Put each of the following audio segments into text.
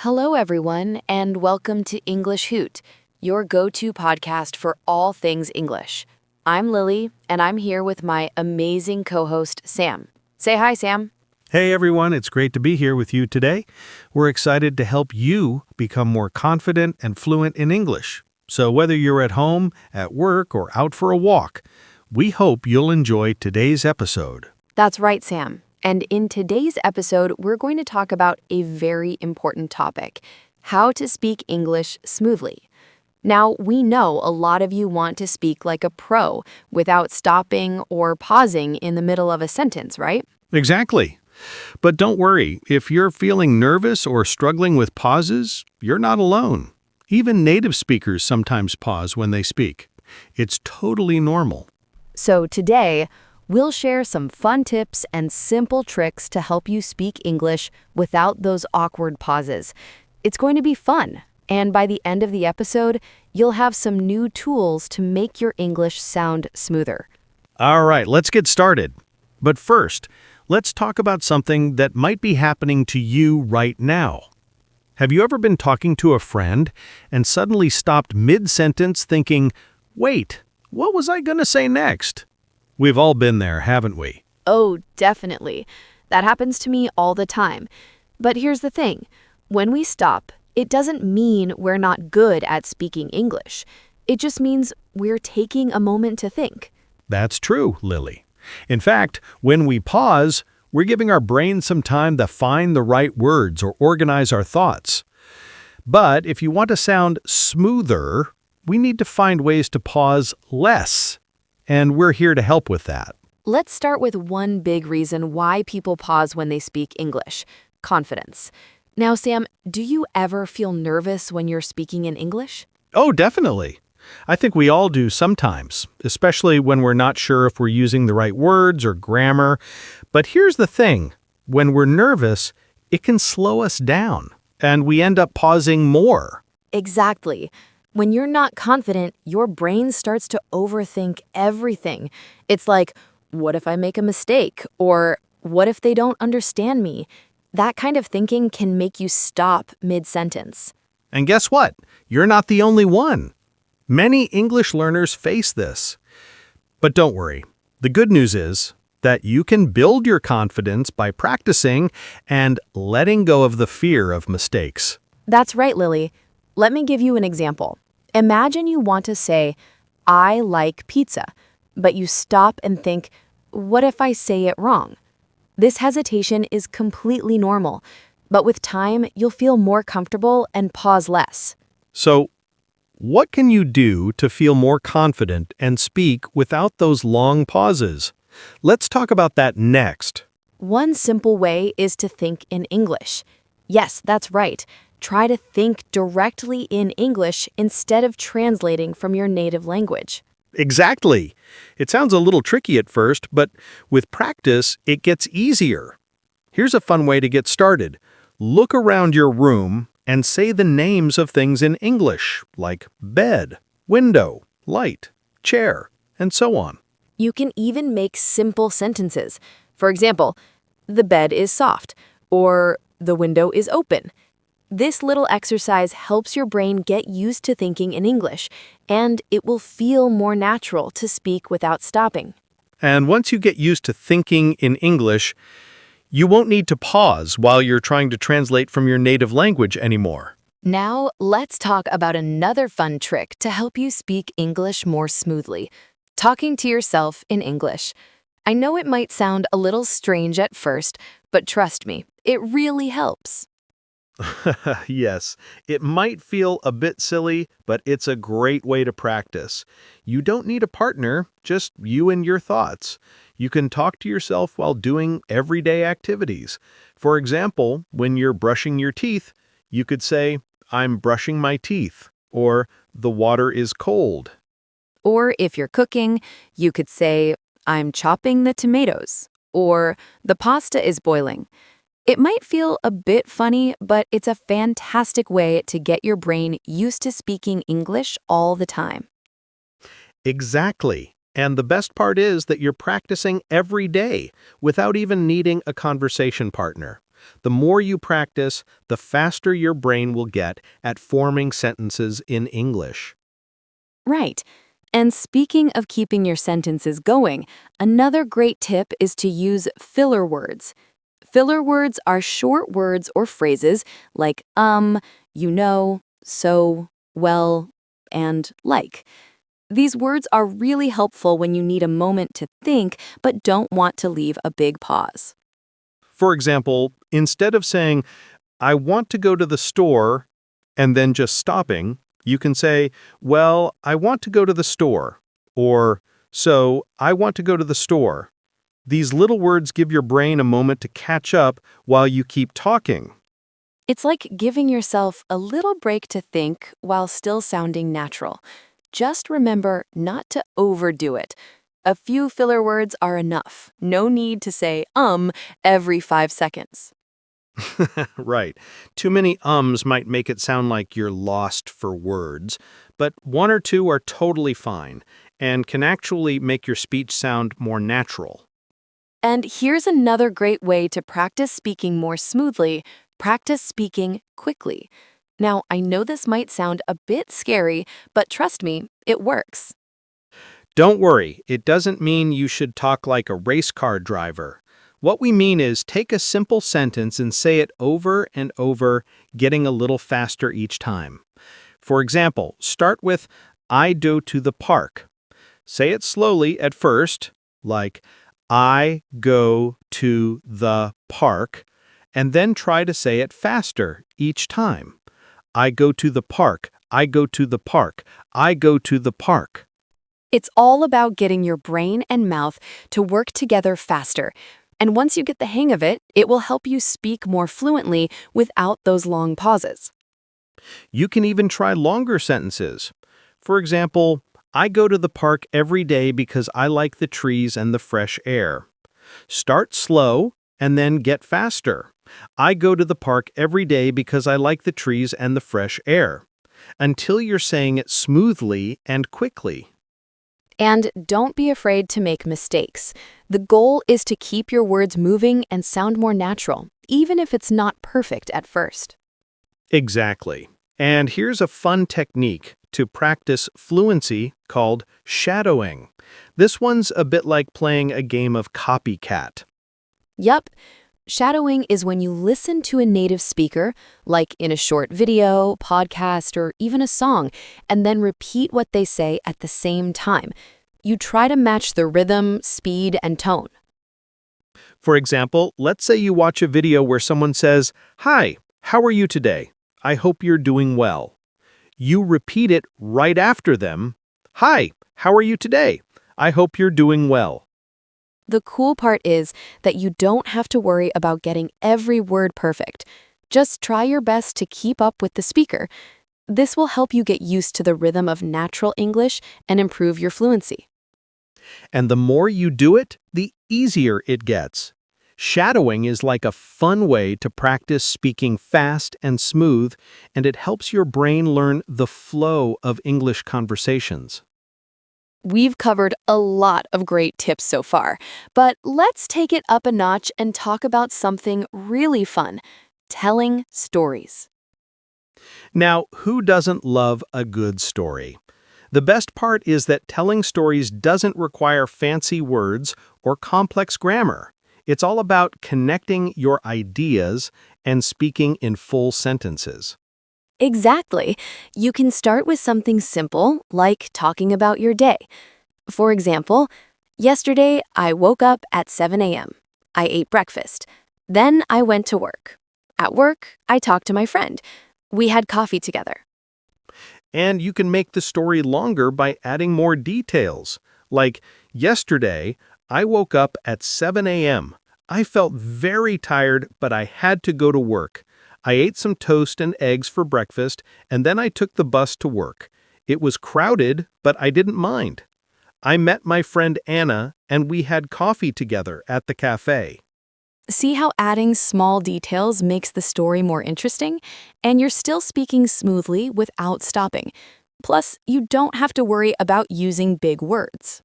Hello, everyone, and welcome to English Hoot, your go-to podcast for all things English. I'm Lily, and I'm here with my amazing co-host, Sam. Say hi, Sam. Hey everyone, it's great to be here with you today. We're excited to help you become more confident and fluent in English. So whether you're at home, at work, or out for a walk, we hope you'll enjoy today's episode. That's right, Sam. And in today's episode, we're going to talk about a very important topic, how to speak English smoothly. Now, we know a lot of you want to speak like a pro without stopping or pausing in the middle of a sentence, right? Exactly. But don't worry, if you're feeling nervous or struggling with pauses, you're not alone. Even native speakers sometimes pause when they speak. It's totally normal. So today, we'll share some fun tips and simple tricks to help you speak English without those awkward pauses. It's going to be fun, and by the end of the episode, you'll have some new tools to make your English sound smoother. All right, let's get started. But first, let's talk about something that might be happening to you right now. Have you ever been talking to a friend and suddenly stopped mid-sentence thinking, wait, what was I going to say next? We've all been there, haven't we? Oh, definitely. That happens to me all the time. But here's the thing. When we stop, it doesn't mean we're not good at speaking English. It just means we're taking a moment to think. That's true, Lily. In fact, when we pause, we're giving our brain some time to find the right words or organize our thoughts. But if you want to sound smoother, we need to find ways to pause less. And we're here to help with that. Let's start with one big reason why people pause when they speak English: confidence. Now, Sam, do you ever feel nervous when you're speaking in English? Oh, definitely. I think we all do sometimes, especially when we're not sure if we're using the right words or grammar. But here's the thing. When we're nervous, it can slow us down, and we end up pausing more. Exactly. When you're not confident, your brain starts to overthink everything. It's like, what if I make a mistake? Or what if they don't understand me? That kind of thinking can make you stop mid-sentence. And guess what? You're not the only one. Many English learners face this. But don't worry. The good news is that you can build your confidence by practicing and letting go of the fear of mistakes. That's right, Lily. Let me give you an example. Imagine you want to say, I like pizza, but you stop and think, what if I say it wrong? This hesitation is completely normal, but with time, you'll feel more comfortable and pause less. So, what can you do to feel more confident and speak without those long pauses? Let's talk about that next. One simple way is to think in English. Yes, that's right. Try to think directly in English instead of translating from your native language. Exactly. It sounds a little tricky at first, but with practice, it gets easier. Here's a fun way to get started. Look around your room and say the names of things in English, like bed, window, light, chair, and so on. You can even make simple sentences. For example, the bed is soft, or the window is open. This little exercise helps your brain get used to thinking in English, and it will feel more natural to speak without stopping. And once you get used to thinking in English, you won't need to pause while you're trying to translate from your native language anymore. Now, let's talk about another fun trick to help you speak English more smoothly: talking to yourself in English. I know it might sound a little strange at first, but trust me, it really helps. Yes, it might feel a bit silly, but it's a great way to practice. You don't need a partner, just you and your thoughts. You can talk to yourself while doing everyday activities. For example, when you're brushing your teeth, you could say, I'm brushing my teeth, or the water is cold. Or if you're cooking, you could say, I'm chopping the tomatoes, or the pasta is boiling. It might feel a bit funny, but it's a fantastic way to get your brain used to speaking English all the time. Exactly. And the best part is that you're practicing every day without even needing a conversation partner. The more you practice, the faster your brain will get at forming sentences in English. Right. And speaking of keeping your sentences going, another great tip is to use filler words. Filler words are short words or phrases like you know, so, well, and like. These words are really helpful when you need a moment to think but don't want to leave a big pause. For example, instead of saying, I want to go to the store, and then just stopping, you can say, well, I want to go to the store, or so I want to go to the store. These little words give your brain a moment to catch up while you keep talking. It's like giving yourself a little break to think while still sounding natural. Just remember not to overdo it. A few filler words are enough. No need to say every 5 seconds. Right. Too many ums might make it sound like you're lost for words, but one or two are totally fine and can actually make your speech sound more natural. And here's another great way to practice speaking more smoothly. Practice speaking quickly. Now, I know this might sound a bit scary, but trust me, it works. Don't worry, it doesn't mean you should talk like a race car driver. What we mean is take a simple sentence and say it over and over, getting a little faster each time. For example, start with, I go to the park. Say it slowly at first, like, I go to the park, and then try to say it faster each time. I go to the park, I go to the park, I go to the park. It's all about getting your brain and mouth to work together faster. And once you get the hang of it, it will help you speak more fluently without those long pauses. You can even try longer sentences. For example, I go to the park every day because I like the trees and the fresh air. Start slow and then get faster. I go to the park every day because I like the trees and the fresh air. Until you're saying it smoothly and quickly. And don't be afraid to make mistakes. The goal is to keep your words moving and sound more natural, even if it's not perfect at first. Exactly. And here's a fun technique to practice fluency called shadowing. This one's a bit like playing a game of copycat. Yup. Shadowing is when you listen to a native speaker, like in a short video, podcast, or even a song, and then repeat what they say at the same time. You try to match the rhythm, speed, and tone. For example, let's say you watch a video where someone says, Hi, how are you today? I hope you're doing well. You repeat it right after them. Hi, how are you today? I hope you're doing well. The cool part is that you don't have to worry about getting every word perfect. Just try your best to keep up with the speaker. This will help you get used to the rhythm of natural English and improve your fluency. And the more you do it, the easier it gets. Shadowing is like a fun way to practice speaking fast and smooth, and it helps your brain learn the flow of English conversations. We've covered a lot of great tips so far, but let's take it up a notch and talk about something really fun, telling stories. Now, who doesn't love a good story? The best part is that telling stories doesn't require fancy words or complex grammar. It's all about connecting your ideas and speaking in full sentences. Exactly. You can start with something simple, like talking about your day. For example, yesterday I woke up at 7 a.m. I ate breakfast. Then I went to work. At work, I talked to my friend. We had coffee together. And you can make the story longer by adding more details. Like, yesterday, I woke up at 7 a.m. I felt very tired, but I had to go to work. I ate some toast and eggs for breakfast, and then I took the bus to work. It was crowded, but I didn't mind. I met my friend Anna, and we had coffee together at the cafe. See how adding small details makes the story more interesting? And you're still speaking smoothly without stopping. Plus, you don't have to worry about using big words.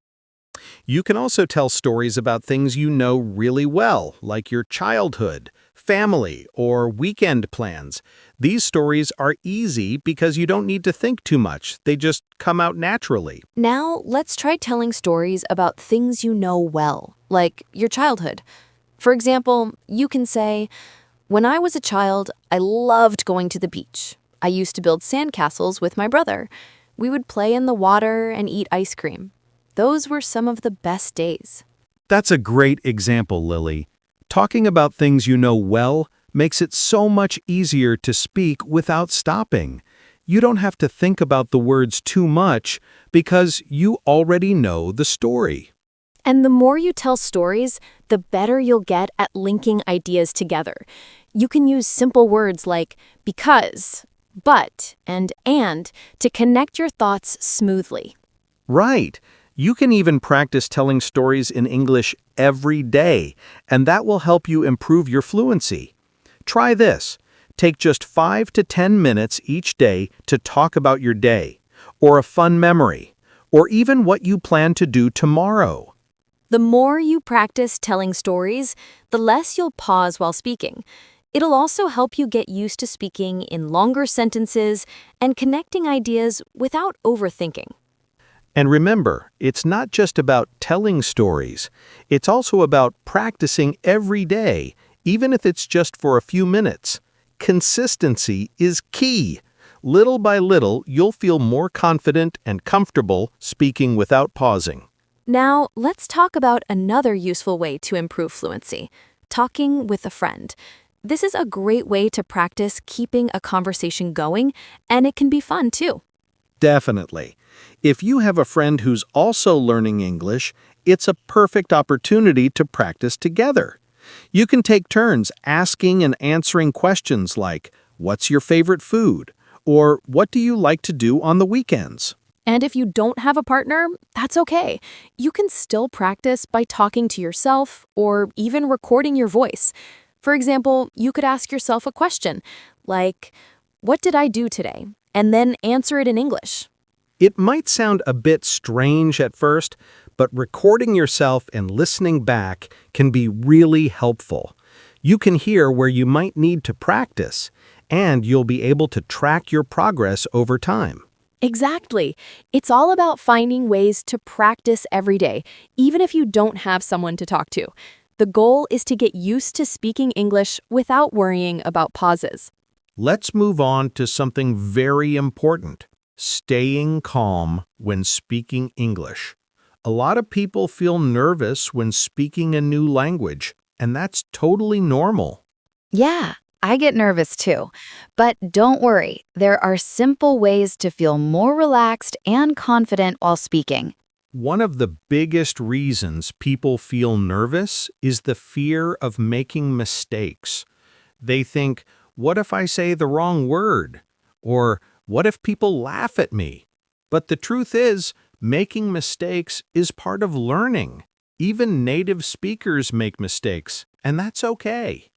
You can also tell stories about things you know really well, like your childhood, family, or weekend plans. These stories are easy because you don't need to think too much. They just come out naturally. Now, let's try telling stories about things you know well, like your childhood. For example, you can say, "When I was a child, I loved going to the beach. I used to build sandcastles with my brother. We would play in the water and eat ice cream. Those were some of the best days." That's a great example, Lily. Talking about things you know well makes it so much easier to speak without stopping. You don't have to think about the words too much because you already know the story. And the more you tell stories, the better you'll get at linking ideas together. You can use simple words like because, but, and to connect your thoughts smoothly. Right. You can even practice telling stories in English every day, and that will help you improve your fluency. Try this. Take just 5 to 10 minutes each day to talk about your day, or a fun memory, or even what you plan to do tomorrow. The more you practice telling stories, the less you'll pause while speaking. It'll also help you get used to speaking in longer sentences and connecting ideas without overthinking. And remember, it's not just about telling stories. It's also about practicing every day, even if it's just for a few minutes. Consistency is key. Little by little, you'll feel more confident and comfortable speaking without pausing. Now, let's talk about another useful way to improve fluency: talking with a friend. This is a great way to practice keeping a conversation going, and it can be fun too. Definitely. If you have a friend who's also learning English, it's a perfect opportunity to practice together. You can take turns asking and answering questions like, "What's your favorite food?" or "What do you like to do on the weekends?" And if you don't have a partner, that's okay. You can still practice by talking to yourself or even recording your voice. For example, you could ask yourself a question like, "What did I do today?" and then answer it in English. It might sound a bit strange at first, but recording yourself and listening back can be really helpful. You can hear where you might need to practice, and you'll be able to track your progress over time. Exactly. It's all about finding ways to practice every day, even if you don't have someone to talk to. The goal is to get used to speaking English without worrying about pauses. Let's move on to something very important: staying calm when speaking English. A lot of people feel nervous when speaking a new language, and that's totally normal. Yeah, I get nervous too. But don't worry, there are simple ways to feel more relaxed and confident while speaking. One of the biggest reasons people feel nervous is the fear of making mistakes. They think, what if I say the wrong word? Or what if people laugh at me? But the truth is, making mistakes is part of learning. Even native speakers make mistakes, and that's okay.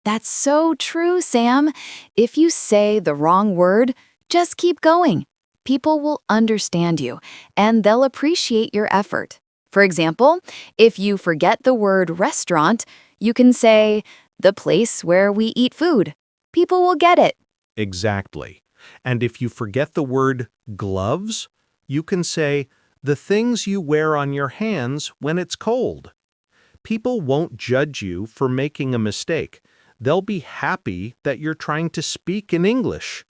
That's so true, Sam. If you say the wrong word, just keep going. People will understand you, and they'll appreciate your effort. For example, if you forget the word restaurant, you can say, the place where we eat food. People will get it. Exactly. And if you forget the word gloves, you can say, the things you wear on your hands when it's cold. People won't judge you for making a mistake. They'll be happy that you're trying to speak in English.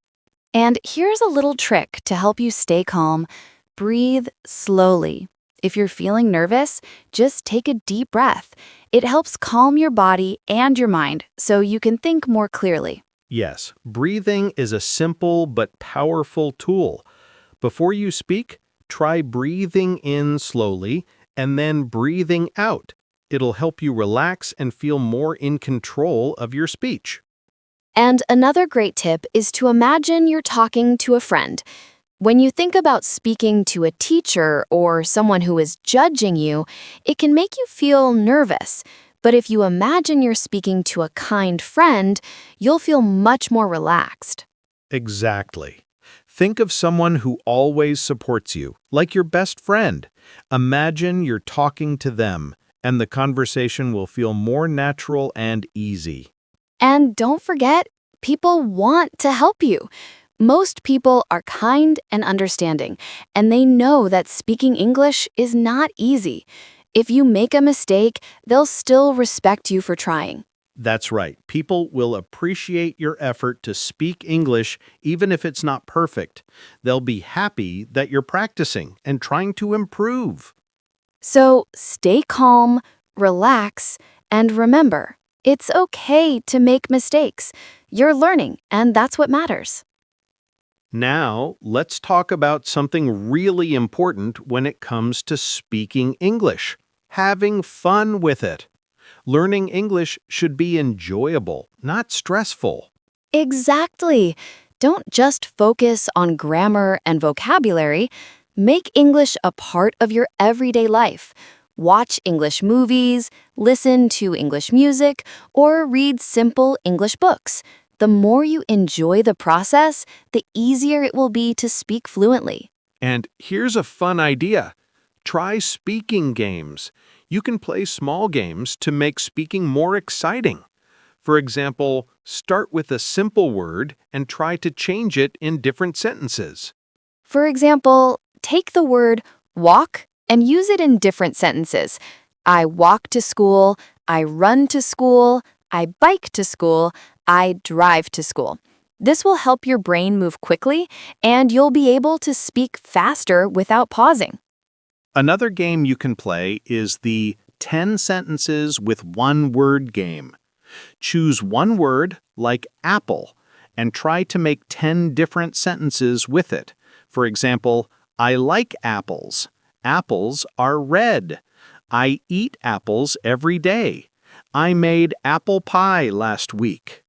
And here's a little trick to help you stay calm. Breathe slowly. If you're feeling nervous, just take a deep breath. It helps calm your body and your mind so you can think more clearly. Yes, breathing is a simple but powerful tool. Before you speak, try breathing in slowly and then breathing out. It'll help you relax and feel more in control of your speech. And another great tip is to imagine you're talking to a friend. When you think about speaking to a teacher or someone who is judging you, it can make you feel nervous. But if you imagine you're speaking to a kind friend, you'll feel much more relaxed. Exactly. Think of someone who always supports you, like your best friend. Imagine you're talking to them, and the conversation will feel more natural and easy. And don't forget, people want to help you. Most people are kind and understanding, and they know that speaking English is not easy. If you make a mistake, they'll still respect you for trying. That's right. People will appreciate your effort to speak English even if it's not perfect. They'll be happy that you're practicing and trying to improve. So stay calm, relax, and remember, it's okay to make mistakes. You're learning, and that's what matters. Now, let's talk about something really important when it comes to speaking English. Having fun with it. Learning English should be enjoyable, not stressful. Exactly. Don't just focus on grammar and vocabulary. Make English a part of your everyday life. Watch English movies, listen to English music, or read simple English books. The more you enjoy the process, the easier it will be to speak fluently. And here's a fun idea. Try speaking games. You can play small games to make speaking more exciting. For example, start with a simple word and try to change it in different sentences. For example, take the word walk and use it in different sentences. I walk to school, I run to school, I bike to school, I drive to school. This will help your brain move quickly, and you'll be able to speak faster without pausing. Another game you can play is the 10 sentences with one word game. Choose one word, like apple, and try to make 10 different sentences with it. For example, I like apples. Apples are red. I eat apples every day. I made apple pie last week.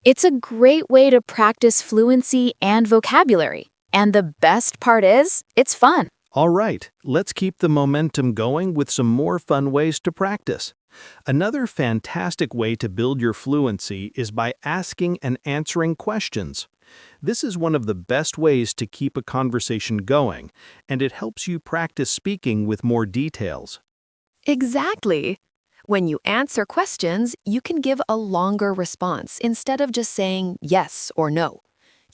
It's a great way to practice fluency and vocabulary. And the best part is, it's fun. All right, let's keep the momentum going with some more fun ways to practice. Another fantastic way to build your fluency is by asking and answering questions. This is one of the best ways to keep a conversation going, and it helps you practice speaking with more details. Exactly. When you answer questions, you can give a longer response instead of just saying yes or no.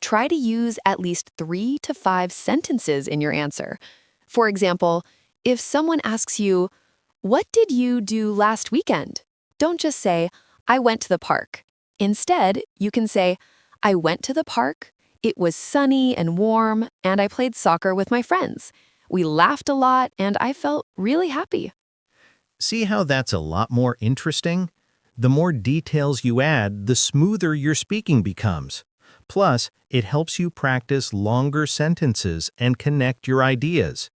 Try to use at least 3 to 5 sentences in your answer. For example, if someone asks you, "What did you do last weekend?" Don't just say, "I went to the park." Instead, you can say, "I went to the park. It was sunny and warm, and I played soccer with my friends. We laughed a lot, and I felt really happy." See how that's a lot more interesting? The more details you add, the smoother your speaking becomes. Plus, it helps you practice longer sentences and connect your ideas.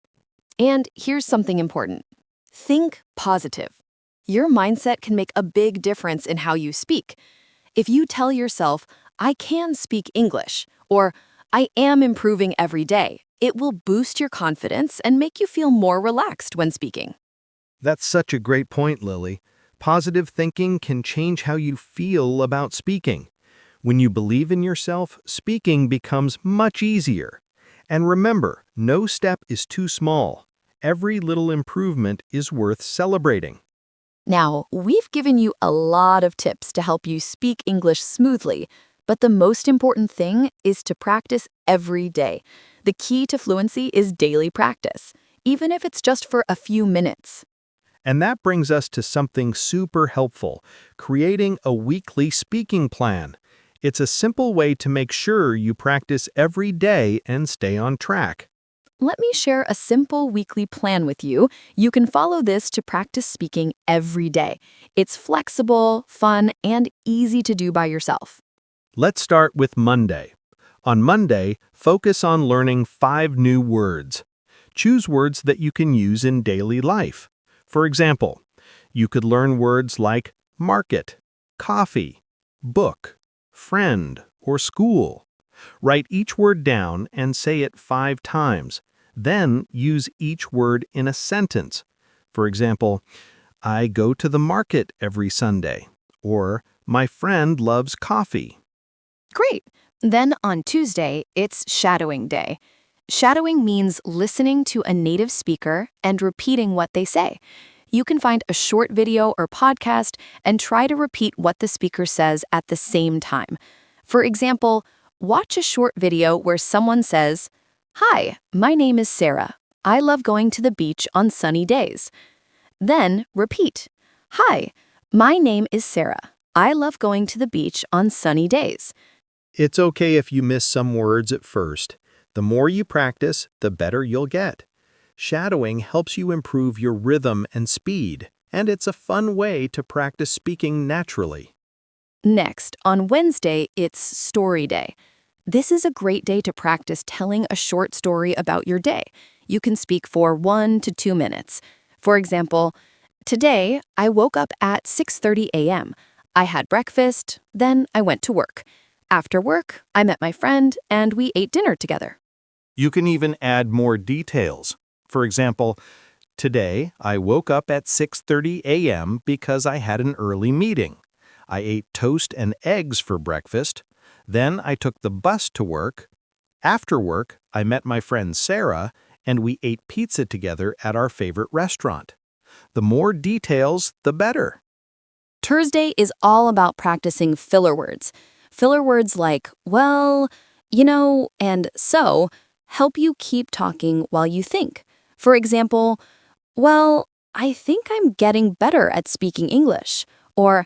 And here's something important. Think positive. Your mindset can make a big difference in how you speak. If you tell yourself, "I can speak English," or "I am improving every day," it will boost your confidence and make you feel more relaxed when speaking. That's such a great point, Lily. Positive thinking can change how you feel about speaking. When you believe in yourself, speaking becomes much easier. And remember, no step is too small. Every little improvement is worth celebrating. Now, we've given you a lot of tips to help you speak English smoothly, but the most important thing is to practice every day. The key to fluency is daily practice, even if it's just for a few minutes. And that brings us to something super helpful, creating a weekly speaking plan. It's a simple way to make sure you practice every day and stay on track. Let me share a simple weekly plan with you. You can follow this to practice speaking every day. It's flexible, fun, and easy to do by yourself. Let's start with Monday. On Monday, focus on learning 5 new words. Choose words that you can use in daily life. For example, you could learn words like market, coffee, book, friend, or school. Write each word down and say it 5 times. Then use each word in a sentence. For example, I go to the market every Sunday, or my friend loves coffee. Great. Then on Tuesday, it's shadowing day. Shadowing means listening to a native speaker and repeating what they say. You can find a short video or podcast and try to repeat what the speaker says at the same time. For example, watch a short video where someone says, "Hi, my name is Sarah. I love going to the beach on sunny days." Then repeat, "Hi, my name is Sarah. I love going to the beach on sunny days." It's okay if you miss some words at first. The more you practice, the better you'll get. Shadowing helps you improve your rhythm and speed, and it's a fun way to practice speaking naturally. Next, on Wednesday, it's Story Day. This is a great day to practice telling a short story about your day. You can speak for 1 to 2 minutes. For example, today I woke up at 6:30 a.m. I had breakfast, then I went to work. After work, I met my friend and we ate dinner together. You can even add more details. For example, today I woke up at 6:30 a.m. because I had an early meeting. I ate toast and eggs for breakfast. Then I took the bus to work. After work, I met my friend Sarah, and we ate pizza together at our favorite restaurant. The more details, the better. Thursday is all about practicing filler words. Filler words like, well, you know, and so help you keep talking while you think. For example, well, I think I'm getting better at speaking English. Or,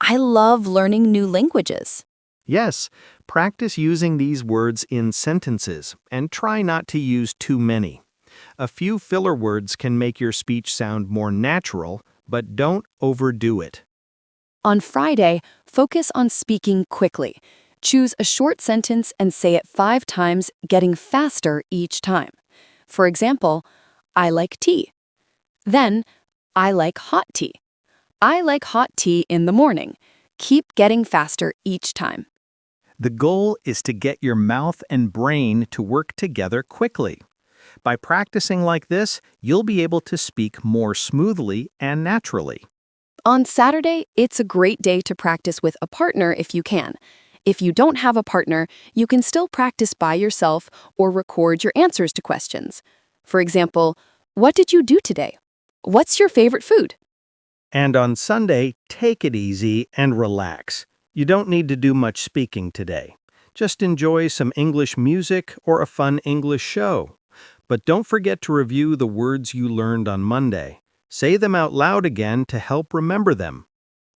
I love learning new languages. Yes, practice using these words in sentences and try not to use too many. A few filler words can make your speech sound more natural, but don't overdo it. On Friday, focus on speaking quickly. Choose a short sentence and say it 5 times, getting faster each time. For example, I like tea. Then, I like hot tea. I like hot tea in the morning. Keep getting faster each time. The goal is to get your mouth and brain to work together quickly. By practicing like this, you'll be able to speak more smoothly and naturally. On Saturday, it's a great day to practice with a partner if you can. If you don't have a partner, you can still practice by yourself or record your answers to questions. For example, what did you do today? What's your favorite food? And on Sunday, take it easy and relax. You don't need to do much speaking today. Just enjoy some English music or a fun English show. But don't forget to review the words you learned on Monday. Say them out loud again to help remember them.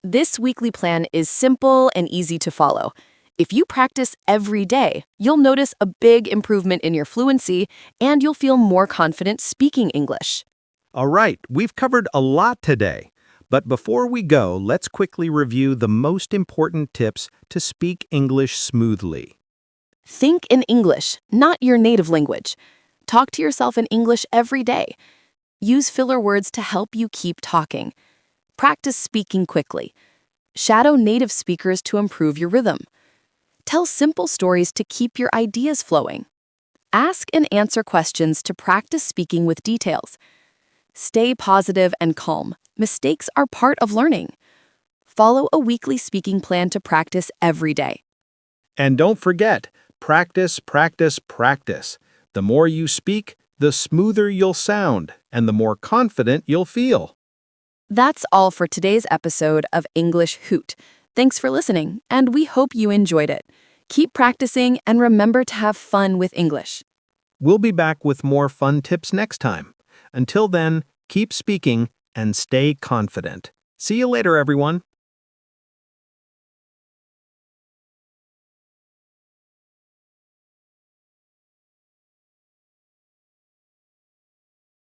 This weekly plan is simple and easy to follow. If you practice every day, you'll notice a big improvement in your fluency and you'll feel more confident speaking English. All right, we've covered a lot today. But before we go, let's quickly review the most important tips to speak English smoothly. Think in English, not your native language. Talk to yourself in English every day. Use filler words to help you keep talking. Practice speaking quickly. Shadow native speakers to improve your rhythm. Tell simple stories to keep your ideas flowing. Ask and answer questions to practice speaking with details. Stay positive and calm. Mistakes are part of learning. Follow a weekly speaking plan to practice every day. And don't forget, practice, practice, practice. The more you speak, the smoother you'll sound, and the more confident you'll feel. That's all for today's episode of English Hoot. Thanks for listening, and we hope you enjoyed it. Keep practicing and remember to have fun with English. We'll be back with more fun tips next time. Until then, keep speaking and stay confident. See you later, everyone.